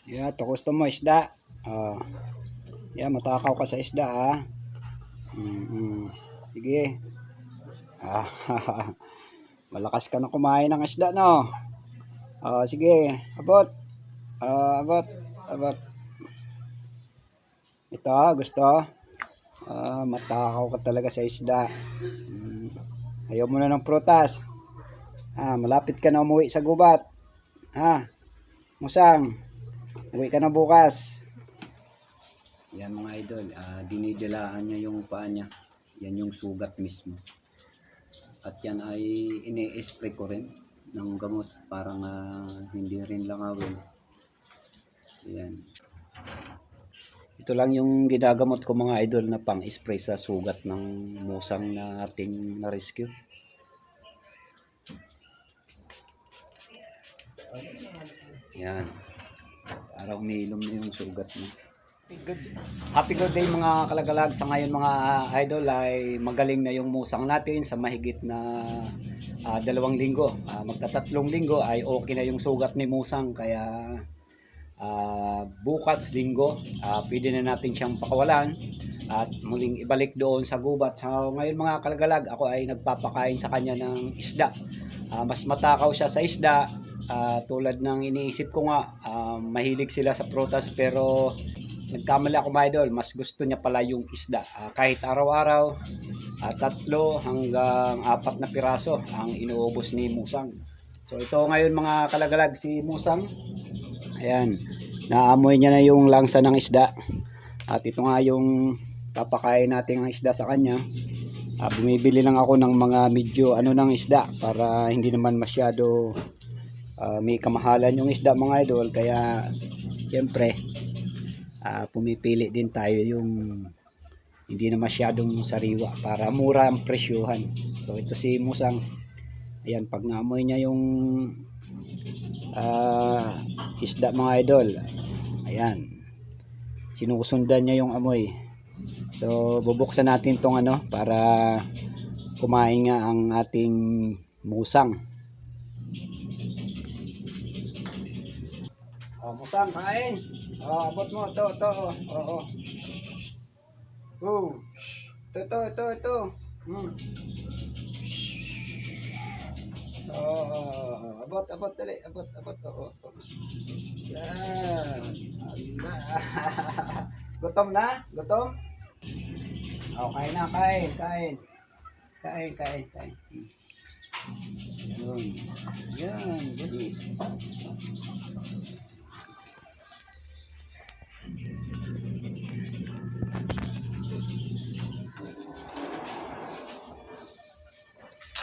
Yeah, to gusto mo isda. Ah, yeah, matakaw ka sa isda ah. Sige. Ah, malakas ka na kumain ng isda no. Sige, abot. Abot, abot. Ito, gusto. Matakaw ka talaga sa isda. Ayaw mo na ng prutas. Malapit ka na umuwi sa gubat. Musang, uwi ka na bukas. Yan mga idol, dinidilaan niya yung paa niya. Yan yung sugat mismo. At yan ay ini-spray ko rin ng gamot para hindi rin langawin. Yan. Ito lang yung ginagamot ko mga idol na pang-spray sa sugat ng musang na ating na-rescue. Yan. Para umilom na yung sugat mo. Happy good day mga kalagalag. Sa ngayon mga idol ay magaling na yung musang natin sa mahigit na 2 linggo. Magta-3 linggo ay okay na yung sugat ni musang. Kaya bukas linggo pwede na natin siyang pakawalan at muling ibalik doon sa gubat. So ngayon mga kalagalag, ako ay nagpapakain sa kanya ng isda. Mas matakaw siya sa isda. Tulad ng iniisip ko nga, mahilig sila sa prutas pero nagkamali ako mga idol, mas gusto niya pala yung isda. Kahit araw-araw, 3 hanggang 4 na piraso ang inuubos ni musang. So ito ngayon mga kalagalag, si musang, ayan, naamoy niya na yung langsa ng isda. At ito nga yung papakain natin ng isda sa kanya. Bumibili lang ako ng mga medyo ng isda para hindi naman masyado may kamahalan yung isda mga idol. Kaya siyempre pumipili din tayo yung hindi na masyadong sariwa para mura ang presyuhan. So ito si musang, ayan, pag naamoy niya yung isda mga idol, ayan, sinusundan niya yung amoy. So bubuksan natin tong para kumain nga ang ating musang. Musang, kain. Abot mo, ito. Oo. Ito. Abot, dali. Abot. Oo. Yan. Gutom na? Gutom? Kain na, kain. Kain. Yan, dali.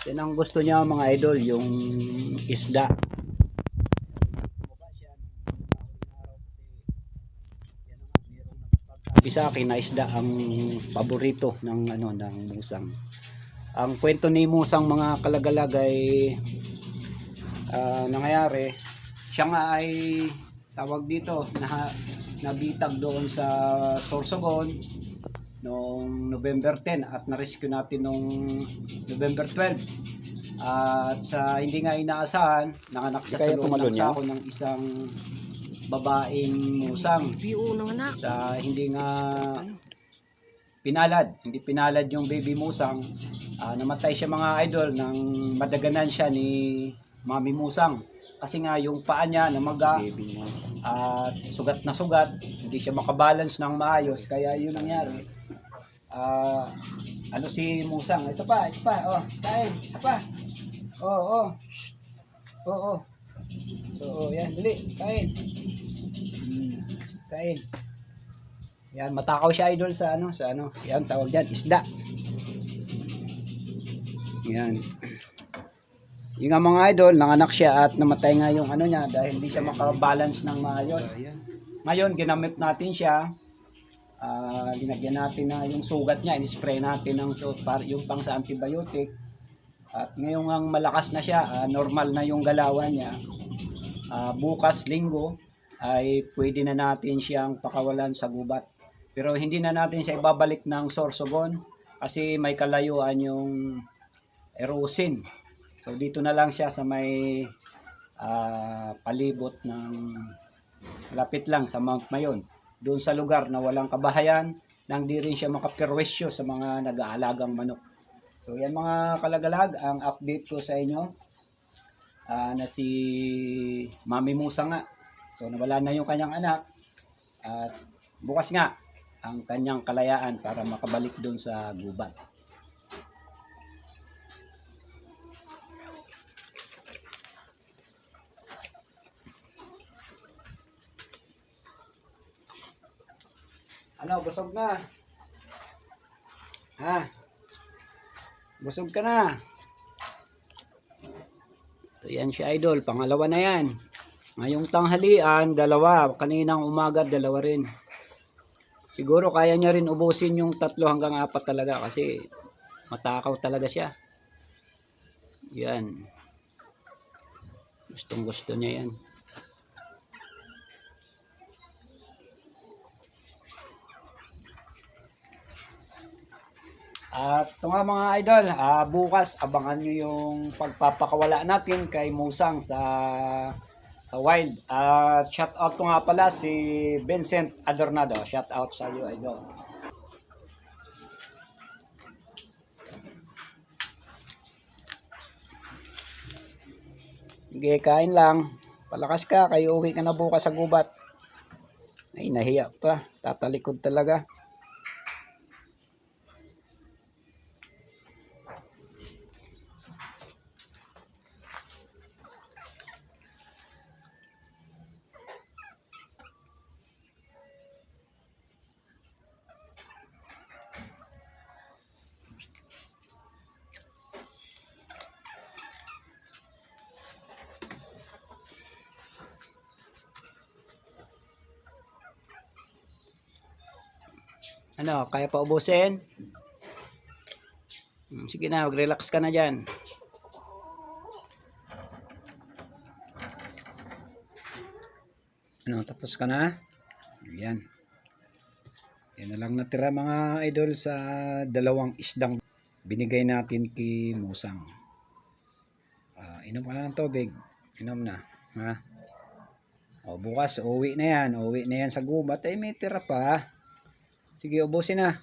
Yan ang gusto niya mga idol, yung isda. Sa akin na isda ang paborito ng ng musang. Ang kwento ni musang mga kalagalag ay nangyayari, siya nga ay tawag dito nabitag doon sa Sorsogon noong November 10 at na-rescue natin noong November 12. At sa hindi nga inaasahan, nanganak siya sa loob ng sako ng isang babaeng musang. Sa hindi nga hindi pinalad yung baby musang, namatay siya mga idol nang madaganan siya ni mami musang. Kasi nga yung paa niya namaga at sugat na sugat, hindi siya makabalance ng maayos. Kaya yun nangyari. Si musang, ito pa, kain, ito pa. Oo, yan, dali, kain. Kain. Yan, matakaw siya idol sa yan tawag diyan, isda. Yan. Yung nga mga idol, nanganak siya at namatay nga yung niya dahil hindi siya makabalance ng maayos. Ngayon, ginamit natin siya. Linagyan natin na yung sugat niya, in-spray natin yung pang sa antibiotic. At ngayong ang malakas na siya, normal na yung galawan niya. Bukas linggo ay pwede na natin siyang pakawalan sa gubat. Pero hindi na natin siya ibabalik ng Sorsogon kasi may kalayuan yung erosin. So dito na lang siya sa may palibot ng Lapit lang sa Mount Mayon. Doon sa lugar na walang kabahayan, nang di rin siya makapirwesyo sa mga nag-aalagang manok. So yan mga kalagalag, ang update ko sa inyo na si Mami Musa nga. So nawala na yung kanyang anak at bukas nga ang kanyang kalayaan para makabalik doon sa gubat. Ano, busog na? Ha? Busog ka na? So yan si Idol, pangalawa na yan. Ngayong tanghalian, dalawa. Kaninang umaga, dalawa rin. Siguro kaya niya rin ubusin yung 3 hanggang 4 talaga kasi matakaw talaga siya. Yan. Gustong gusto niya yan. At ito nga mga idol, bukas abangan nyo yung pagpapakawala natin kay Musang sa wild. At shout out ko nga pala si Vincent Adornado. Shout out sa iyo idol. Sige, kain lang. Palakas ka, kayo uwi ka na bukas sa gubat. Ay, nahiya pa. Tatalikod talaga. Ano, kaya pa ubusin? Sige na, mag-relax ka na dyan. Ano, tapos ka na? Ayan. Yan na lang natira mga idol sa 2 isdang binigay natin kay Musang. Inom ka na ng tubig. Inom na. Ha? O, bukas, uwi na yan. Uwi na yan sa gubat. Ay, may tira pa. Sige, ubusin na.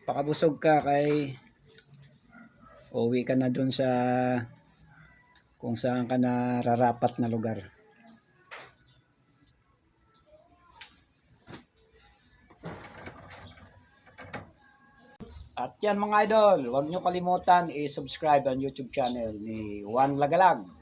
Pakabusog ka kay uwi ka na dun sa kung saan ka nararapat na lugar. At yan mga idol, huwag nyo kalimutan i-subscribe ang YouTube channel ni Juan Lagalag.